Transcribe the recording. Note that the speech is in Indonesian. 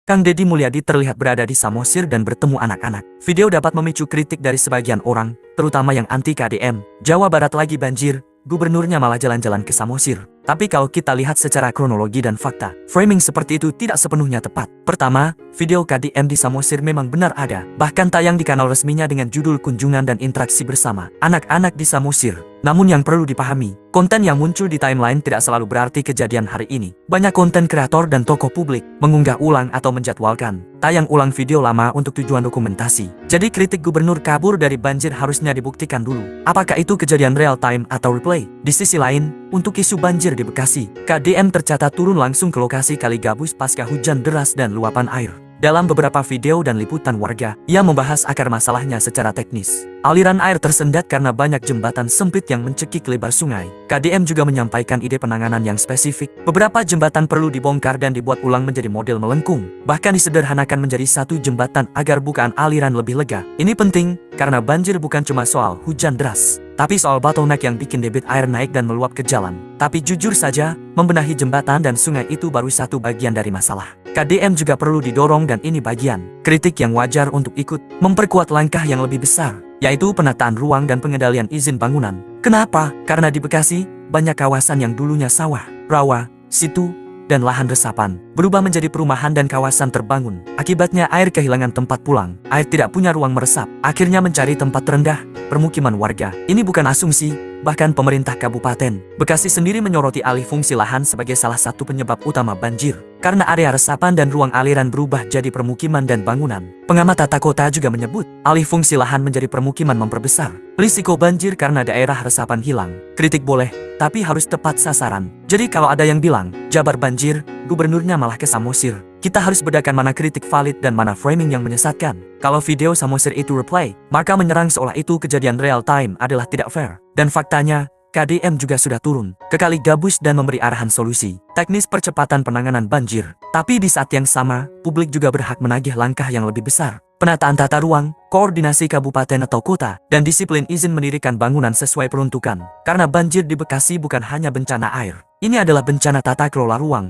Kang Deddy Mulyadi terlihat berada di Samosir dan bertemu anak-anak. Video dapat memicu kritik dari sebagian orang, terutama yang anti KDM. Jawa Barat lagi banjir, gubernurnya malah jalan-jalan ke Samosir. Tapi kalau kita lihat secara kronologi dan fakta, framing seperti itu tidak sepenuhnya tepat. Pertama, video KDM di Samosir memang benar ada, bahkan tayang di kanal resminya dengan judul kunjungan dan interaksi bersama anak-anak di Samosir. Namun yang perlu dipahami, konten yang muncul di timeline tidak selalu berarti kejadian hari ini. Banyak konten kreator dan tokoh publik mengunggah ulang atau menjadwalkan tayang ulang video lama untuk tujuan dokumentasi. Jadi kritik gubernur kabur dari banjir harusnya dibuktikan dulu. Apakah itu kejadian real time atau replay? Di sisi lain, untuk isu banjir di Bekasi, KDM tercatat turun langsung ke lokasi kali gabus pasca hujan deras dan luapan air. Dalam beberapa video dan liputan warga, ia membahas akar masalahnya secara teknis. Aliran air tersendat karena banyak jembatan sempit yang mencekik lebar sungai. KDM juga menyampaikan ide penanganan yang spesifik. Beberapa jembatan perlu dibongkar dan dibuat ulang menjadi model melengkung. Bahkan disederhanakan menjadi satu jembatan agar bukaan aliran lebih lega. Ini penting, karena banjir bukan cuma soal hujan deras, tapi soal bottleneck yang bikin debit air naik dan meluap ke jalan. Tapi jujur saja, membenahi jembatan dan sungai itu baru satu bagian dari masalah. KDM juga perlu didorong dan ini bagian kritik yang wajar untuk ikut memperkuat langkah yang lebih besar, yaitu penataan ruang dan pengendalian izin bangunan. Kenapa? Karena di Bekasi, banyak kawasan yang dulunya sawah, rawa, situ, dan lahan resapan berubah menjadi perumahan dan kawasan terbangun. Akibatnya air kehilangan tempat pulang, air tidak punya ruang meresap, akhirnya mencari tempat rendah, permukiman warga. Ini bukan asumsi, bahkan pemerintah Kabupaten Bekasi sendiri menyoroti alih fungsi lahan sebagai salah satu penyebab utama banjir. Karena area resapan dan ruang aliran berubah jadi permukiman dan bangunan. Pengamat tata kota juga menyebut, alih fungsi lahan menjadi permukiman memperbesar risiko banjir karena daerah resapan hilang. Kritik boleh, tapi harus tepat sasaran. Jadi kalau ada yang bilang, Jabar banjir, gubernurnya malah ke Samosir, kita harus bedakan mana kritik valid dan mana framing yang menyesatkan. Kalau video Samosir itu replay, maka menyerang seolah itu kejadian real time adalah tidak fair. Dan faktanya, KDM juga sudah turun ke kali gabus dan memberi arahan solusi teknis percepatan penanganan banjir. Tapi di saat yang sama, publik juga berhak menagih langkah yang lebih besar. Penataan tata ruang, koordinasi kabupaten atau kota, dan disiplin izin mendirikan bangunan sesuai peruntukan. Karena banjir di Bekasi bukan hanya bencana air. Ini adalah bencana tata kelola ruang,